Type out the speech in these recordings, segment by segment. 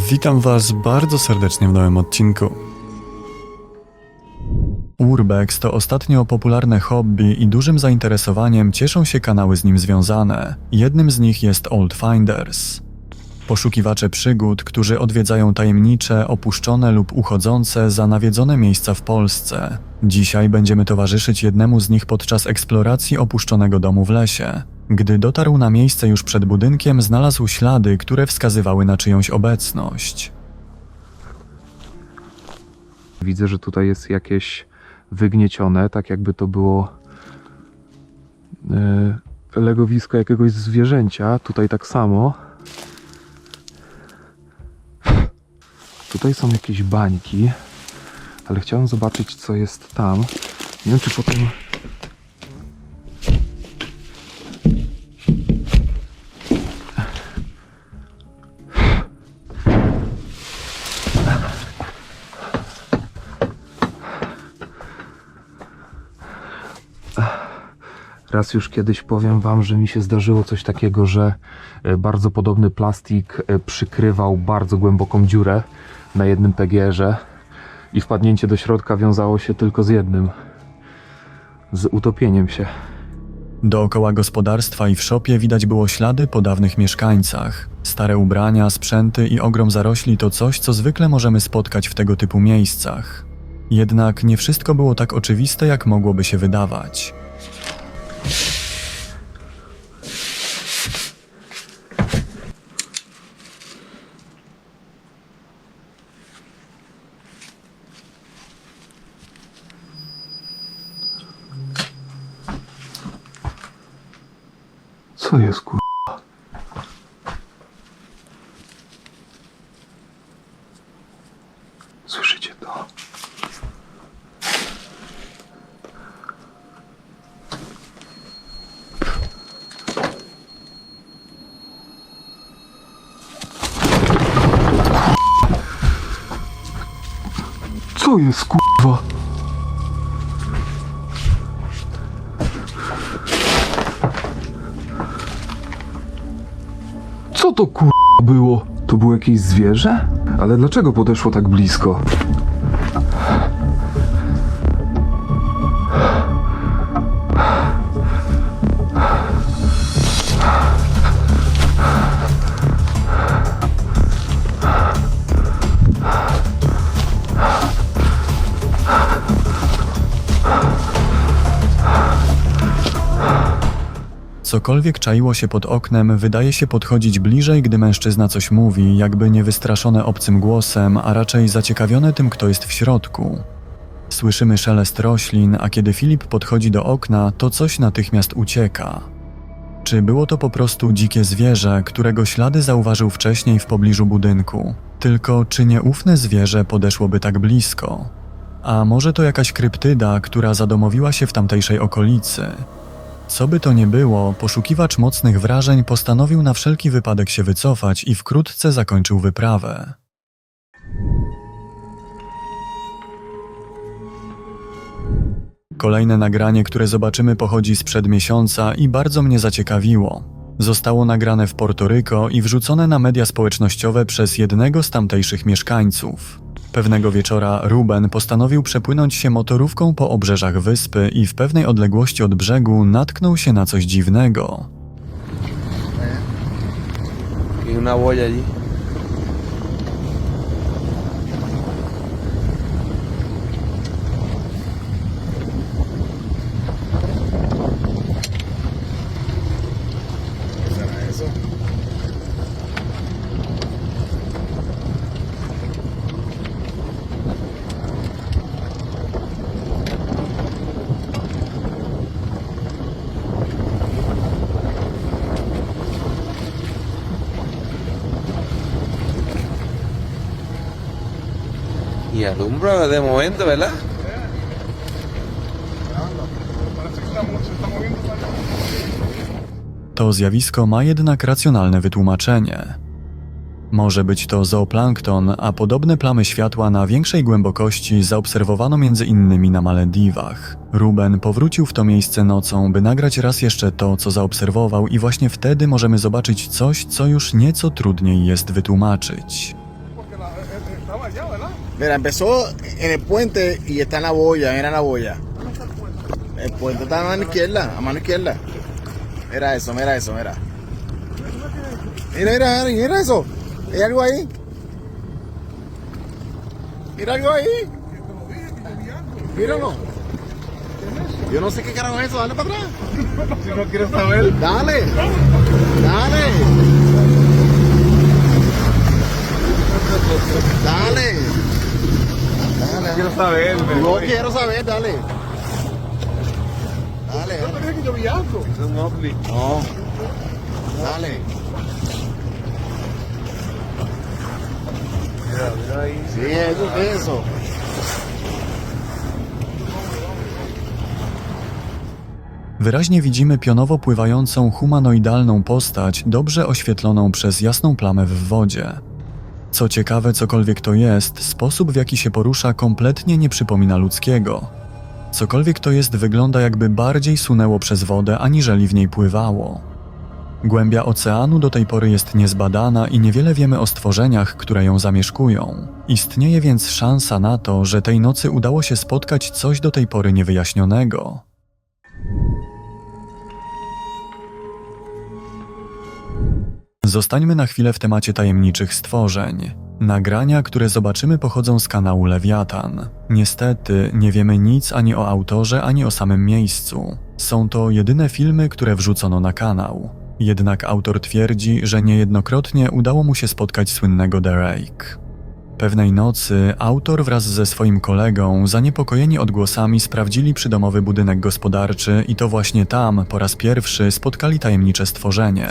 Witam Was bardzo serdecznie w nowym odcinku. Urbex to ostatnio popularne hobby i dużym zainteresowaniem cieszą się kanały z nim związane. Jednym z nich jest Old Finders. Poszukiwacze przygód, którzy odwiedzają tajemnicze, opuszczone lub uchodzące za nawiedzone miejsca w Polsce. Dzisiaj będziemy towarzyszyć jednemu z nich podczas eksploracji opuszczonego domu w lesie. Gdy dotarł na miejsce już przed budynkiem, znalazł ślady, które wskazywały na czyjąś obecność. Widzę, że tutaj jest jakieś wygniecione, tak jakby to było legowisko jakiegoś zwierzęcia. Tutaj tak samo. Tutaj są jakieś bańki, ale chciałem zobaczyć, co jest tam. Nie wiem, czy potem... Raz już kiedyś powiem Wam, że mi się zdarzyło coś takiego, że bardzo podobny plastik przykrywał bardzo głęboką dziurę na jednym PGR-ze i wpadnięcie do środka wiązało się tylko z jednym, z utopieniem się. Dookoła gospodarstwa i w szopie widać było ślady po dawnych mieszkańcach. Stare ubrania, sprzęty i ogrom zarośli to coś, co zwykle możemy spotkać w tego typu miejscach. Jednak nie wszystko było tak oczywiste, jak mogłoby się wydawać. Co jest kur... Słyszycie to? Co jest kurwa? Co to kurwa było? To było jakieś zwierzę? Ale dlaczego podeszło tak blisko? Cokolwiek czaiło się pod oknem, wydaje się podchodzić bliżej, gdy mężczyzna coś mówi, jakby nie wystraszone obcym głosem, a raczej zaciekawione tym, kto jest w środku. Słyszymy szelest roślin, a kiedy Filip podchodzi do okna, to coś natychmiast ucieka. Czy było to po prostu dzikie zwierzę, którego ślady zauważył wcześniej w pobliżu budynku? Tylko czy nieufne zwierzę podeszłoby tak blisko? A może to jakaś kryptyda, która zadomowiła się w tamtejszej okolicy? Co by to nie było, poszukiwacz mocnych wrażeń postanowił na wszelki wypadek się wycofać i wkrótce zakończył wyprawę. Kolejne nagranie, które zobaczymy, pochodzi sprzed miesiąca i bardzo mnie zaciekawiło. Zostało nagrane w Porto-Rico i wrzucone na media społecznościowe przez jednego z tamtejszych mieszkańców. Pewnego wieczora Ruben postanowił przepłynąć się motorówką po obrzeżach wyspy i w pewnej odległości od brzegu natknął się na coś dziwnego. Y una boya allí. ¿Qué será eso? Y alumbra de momento, ¿verdad? To zjawisko ma jednak racjonalne wytłumaczenie. Może być to zooplankton, a podobne plamy światła na większej głębokości zaobserwowano m.in. na Malediwach. Ruben powrócił w to miejsce nocą, by nagrać raz jeszcze to, co zaobserwował, i właśnie wtedy możemy zobaczyć coś, co już nieco trudniej jest wytłumaczyć. Mira, empezó en el puente y está en la boya, mira la boya. El puente está a mano izquierda, a mano izquierda. Mira eso, mira eso, mira. Mira eso. Hay algo ahí. Mira algo ahí. Míralo. Yo no sé qué carajo es eso, dale para atrás. Si no quieres saber. Dale. Dale. Dale. Dale. Quiero saber. No quiero saber, dale. Dale. Es un ovni. No. Dale. Mira ahí. Sí, eso es eso. Wyraźnie widzimy pionowo pływającą humanoidalną postać, dobrze oświetloną przez jasną plamę w wodzie. Co ciekawe, cokolwiek to jest, sposób w jaki się porusza kompletnie nie przypomina ludzkiego. Cokolwiek to jest wygląda jakby bardziej sunęło przez wodę, aniżeli w niej pływało. Głębia oceanu do tej pory jest niezbadana i niewiele wiemy o stworzeniach, które ją zamieszkują. Istnieje więc szansa na to, że tej nocy udało się spotkać coś do tej pory niewyjaśnionego. Zostańmy na chwilę w temacie tajemniczych stworzeń. Nagrania, które zobaczymy, pochodzą z kanału Lewiatan. Niestety, nie wiemy nic ani o autorze, ani o samym miejscu. Są to jedyne filmy, które wrzucono na kanał. Jednak autor twierdzi, że niejednokrotnie udało mu się spotkać słynnego The Rake. Pewnej nocy autor wraz ze swoim kolegą, zaniepokojeni odgłosami, sprawdzili przydomowy budynek gospodarczy i to właśnie tam po raz pierwszy spotkali tajemnicze stworzenie.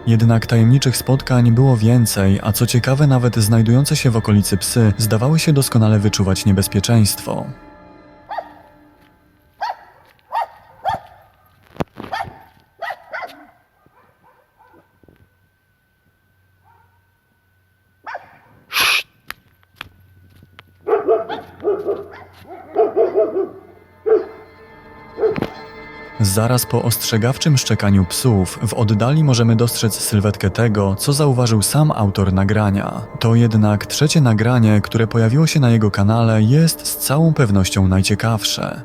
Jednak tajemniczych spotkań było więcej, a co ciekawe, nawet znajdujące się w okolicy psy zdawały się doskonale wyczuwać niebezpieczeństwo. Zaraz po ostrzegawczym szczekaniu psów w oddali możemy dostrzec sylwetkę tego, co zauważył sam autor nagrania. To jednak trzecie nagranie, które pojawiło się na jego kanale, jest z całą pewnością najciekawsze.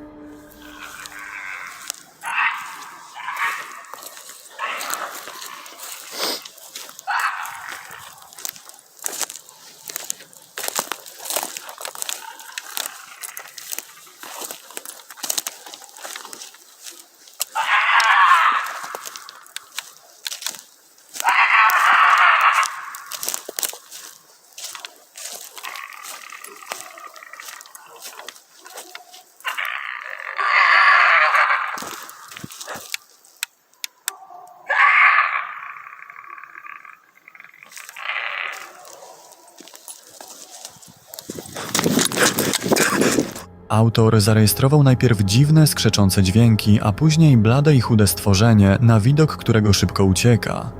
Autor zarejestrował najpierw dziwne, skrzeczące dźwięki, a później blade i chude stworzenie, na widok którego szybko ucieka.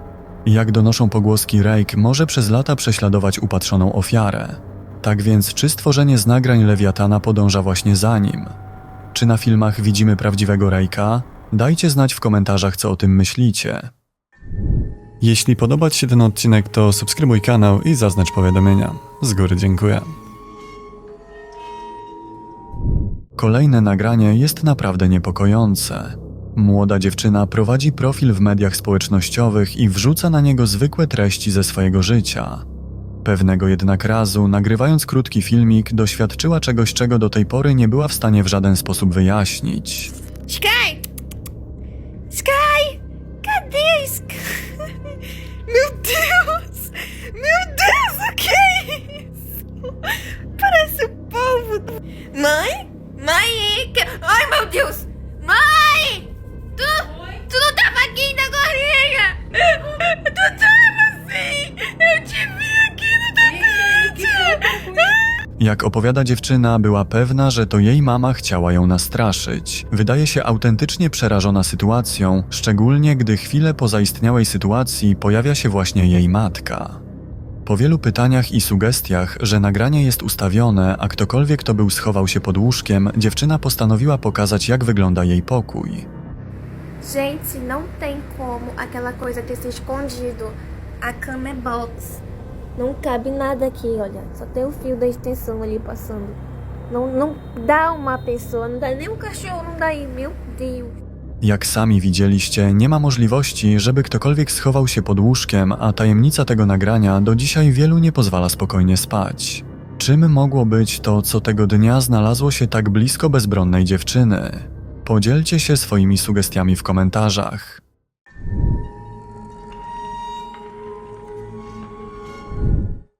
Jak donoszą pogłoski, Rake może przez lata prześladować upatrzoną ofiarę. Tak więc, czy stworzenie z nagrań Lewiatana podąża właśnie za nim? Czy na filmach widzimy prawdziwego Rake'a? Dajcie znać w komentarzach, co o tym myślicie. Jeśli podoba Ci się ten odcinek, to subskrybuj kanał i zaznacz powiadomienia. Z góry dziękuję. Kolejne nagranie jest naprawdę niepokojące. Młoda dziewczyna prowadzi profil w mediach społecznościowych i wrzuca na niego zwykłe treści ze swojego życia. Pewnego jednak razu, nagrywając krótki filmik, doświadczyła czegoś, czego do tej pory nie była w stanie w żaden sposób wyjaśnić. Sky! Sky! Cadê Sky? Meu Deus! Meu Deus, o que é isso? Parece o povo. Mãe? Mãe? Ai, meu Deus! Mãe! Tu não tava aqui na gorinha! Tu tava sim! Eu te vi aqui no tapete! Jak opowiada dziewczyna, była pewna, że to jej mama chciała ją nastraszyć. Wydaje się autentycznie przerażona sytuacją, szczególnie gdy chwilę po zaistniałej sytuacji pojawia się właśnie jej matka. Po wielu pytaniach i sugestiach, że nagranie jest ustawione, a ktokolwiek, kto był, schował się pod łóżkiem, dziewczyna postanowiła pokazać, jak wygląda jej pokój. Gente, não tem como aquela coisa ter se escondido. A cama é box. Não cabe nada aqui, olha. Só tem o fio da extensão ali passando. Não dá uma pessoa, não dá nem um cachorro, não dá aí. Meu Deus. Jak sami widzieliście, nie ma możliwości, żeby ktokolwiek schował się pod łóżkiem, a tajemnica tego nagrania do dzisiaj wielu nie pozwala spokojnie spać. Czym mogło być to, co tego dnia znalazło się tak blisko bezbronnej dziewczyny? Podzielcie się swoimi sugestiami w komentarzach.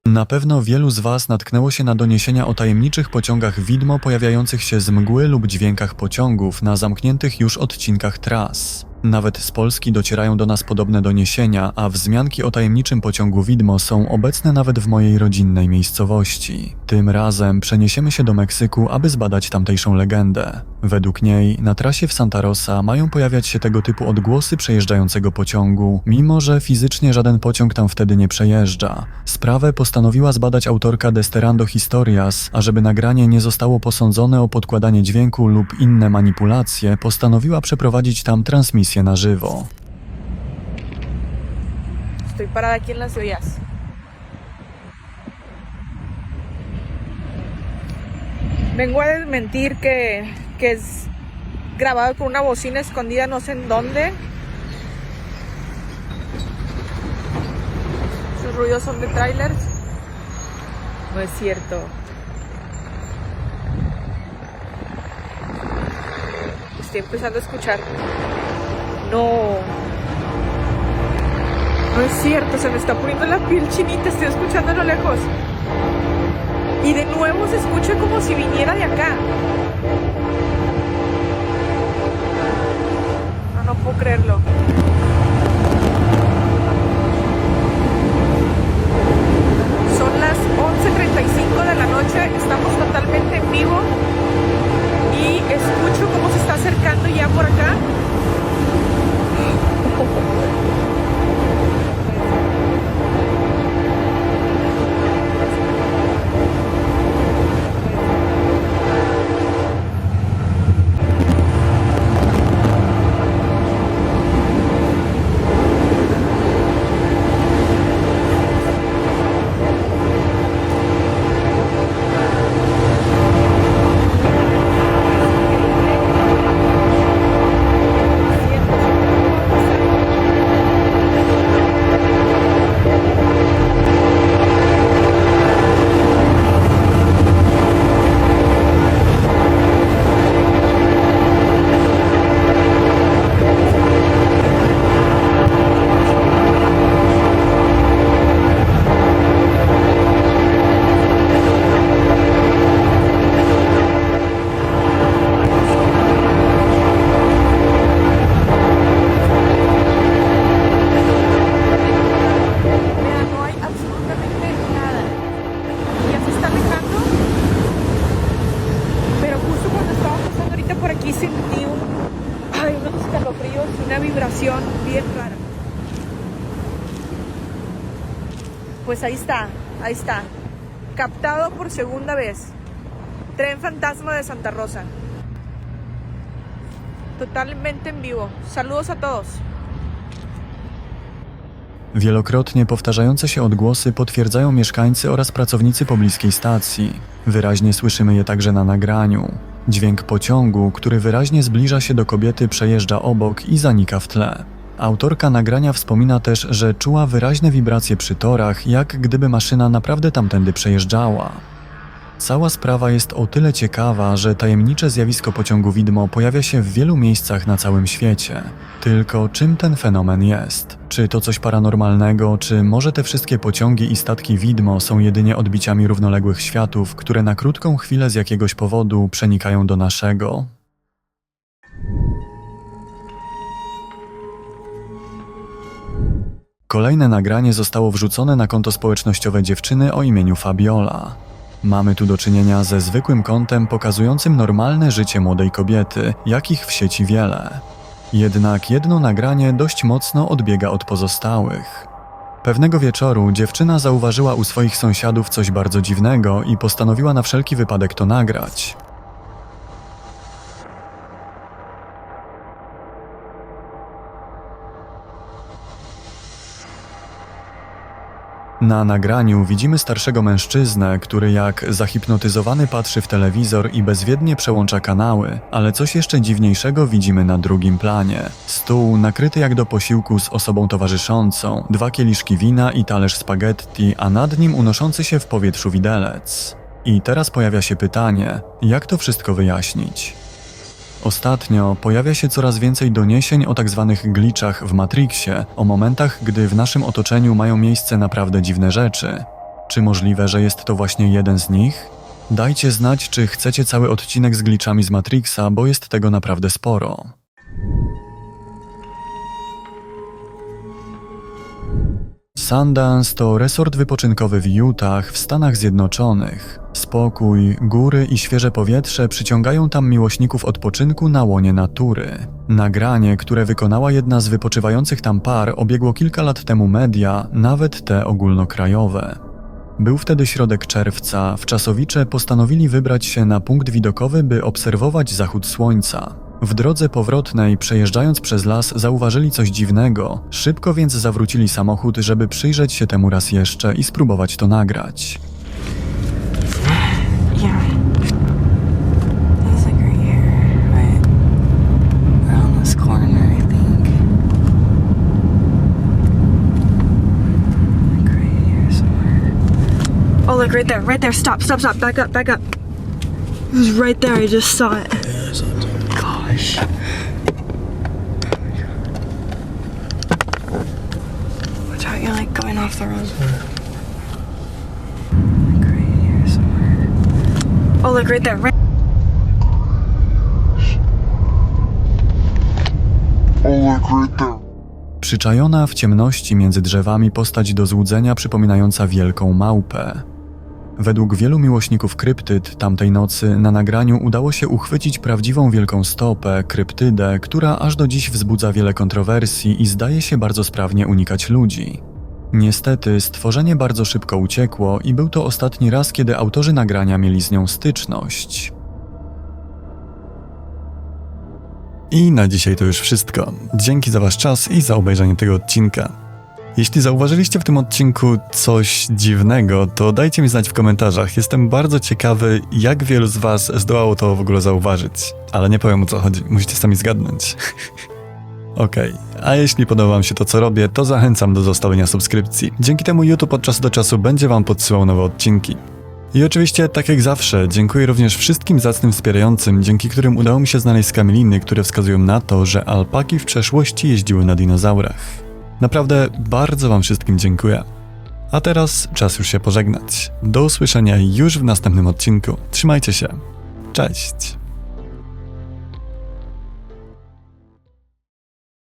Na pewno wielu z Was natknęło się na doniesienia o tajemniczych pociągach widmo pojawiających się z mgły lub dźwiękach pociągów na zamkniętych już odcinkach tras. Nawet z Polski docierają do nas podobne doniesienia, a wzmianki o tajemniczym pociągu widmo są obecne nawet w mojej rodzinnej miejscowości. Tym razem przeniesiemy się do Meksyku, aby zbadać tamtejszą legendę. Według niej na trasie w Santa Rosa mają pojawiać się tego typu odgłosy przejeżdżającego pociągu, mimo że fizycznie żaden pociąg tam wtedy nie przejeżdża. Sprawę postanowiła zbadać autorka Desterando Historias, a żeby nagranie nie zostało posądzone o podkładanie dźwięku lub inne manipulacje, postanowiła przeprowadzić tam transmisję na żywo. Estoy parada aquí en Las Vegas. Vengo a desmentir que es grabado con una bocina escondida no sé en dónde. Sus ruidos son de trailers. No es cierto. Estoy empezando a escuchar. No. No es cierto, se me está poniendo la piel chinita, estoy escuchando a lo lejos. Y de nuevo se escucha como si viniera de acá. No puedo creerlo. Son las 11:35 de la noche, estamos totalmente en vivo y escucho cómo se está acercando ya por acá. Bien rara. Pues ahí está. Captado por segunda vez. Tren fantasma de Santa Rosa. Totalmente en vivo. Saludos a todos. Wielokrotnie powtarzające się odgłosy potwierdzają mieszkańcy oraz pracownicy pobliskiej stacji. Wyraźnie słyszymy je także na nagraniu. Dźwięk pociągu, który wyraźnie zbliża się do kobiety, przejeżdża obok i zanika w tle. Autorka nagrania wspomina też, że czuła wyraźne wibracje przy torach, jak gdyby maszyna naprawdę tamtędy przejeżdżała. Cała sprawa jest o tyle ciekawa, że tajemnicze zjawisko pociągu widmo pojawia się w wielu miejscach na całym świecie. Tylko czym ten fenomen jest? Czy to coś paranormalnego, czy może te wszystkie pociągi i statki widmo są jedynie odbiciami równoległych światów, które na krótką chwilę z jakiegoś powodu przenikają do naszego? Kolejne nagranie zostało wrzucone na konto społecznościowe dziewczyny o imieniu Fabiola. Mamy tu do czynienia ze zwykłym kontem pokazującym normalne życie młodej kobiety, jakich w sieci wiele. Jednak jedno nagranie dość mocno odbiega od pozostałych. Pewnego wieczoru dziewczyna zauważyła u swoich sąsiadów coś bardzo dziwnego i postanowiła na wszelki wypadek to nagrać. Na nagraniu widzimy starszego mężczyznę, który jak zahipnotyzowany patrzy w telewizor i bezwiednie przełącza kanały, ale coś jeszcze dziwniejszego widzimy na drugim planie. Stół nakryty jak do posiłku z osobą towarzyszącą, 2 kieliszki wina i talerz spaghetti, a nad nim unoszący się w powietrzu widelec. I teraz pojawia się pytanie, jak to wszystko wyjaśnić? Ostatnio pojawia się coraz więcej doniesień o tzw. glitchach w Matrixie, o momentach, gdy w naszym otoczeniu mają miejsce naprawdę dziwne rzeczy. Czy możliwe, że jest to właśnie jeden z nich? Dajcie znać, czy chcecie cały odcinek z glitchami z Matrixa, bo jest tego naprawdę sporo. Sundance to resort wypoczynkowy w Utah w Stanach Zjednoczonych. Spokój, góry i świeże powietrze przyciągają tam miłośników odpoczynku na łonie natury. Nagranie, które wykonała jedna z wypoczywających tam par, obiegło kilka lat temu media, nawet te ogólnokrajowe. Był wtedy środek czerwca, wczasowicze postanowili wybrać się na punkt widokowy, by obserwować zachód słońca. W drodze powrotnej, przejeżdżając przez las, zauważyli coś dziwnego. Szybko więc zawrócili samochód, żeby przyjrzeć się temu raz jeszcze i spróbować to nagrać. Yeah. It's like right here, right? Around this corner, I think. Like right here somewhere. Oh, look, right there, right there. Stop, stop, stop. Back up, back up. It was right there. I just saw it. Gosh. Watch out, you're like going off the road. Like right here somewhere. Oh, look, right there, right. Przyczajona w ciemności między drzewami postać do złudzenia przypominająca wielką małpę. Według wielu miłośników kryptyd tamtej nocy na nagraniu udało się uchwycić prawdziwą wielką stopę, kryptydę, która aż do dziś wzbudza wiele kontrowersji i zdaje się bardzo sprawnie unikać ludzi. Niestety stworzenie bardzo szybko uciekło i był to ostatni raz, kiedy autorzy nagrania mieli z nią styczność. I na dzisiaj to już wszystko. Dzięki za wasz czas i za obejrzenie tego odcinka. Jeśli zauważyliście w tym odcinku coś dziwnego, to dajcie mi znać w komentarzach. Jestem bardzo ciekawy, jak wielu z was zdołało to w ogóle zauważyć. Ale nie powiem, o co chodzi, musicie sami zgadnąć. Okej, a jeśli podoba wam się to, co robię, to zachęcam do zostawienia subskrypcji. Dzięki temu YouTube od czasu do czasu będzie wam podsyłał nowe odcinki. I oczywiście, tak jak zawsze, dziękuję również wszystkim zacnym wspierającym, dzięki którym udało mi się znaleźć skamieliny, które wskazują na to, że alpaki w przeszłości jeździły na dinozaurach. Naprawdę bardzo wam wszystkim dziękuję. A teraz czas już się pożegnać. Do usłyszenia już w następnym odcinku. Trzymajcie się. Cześć!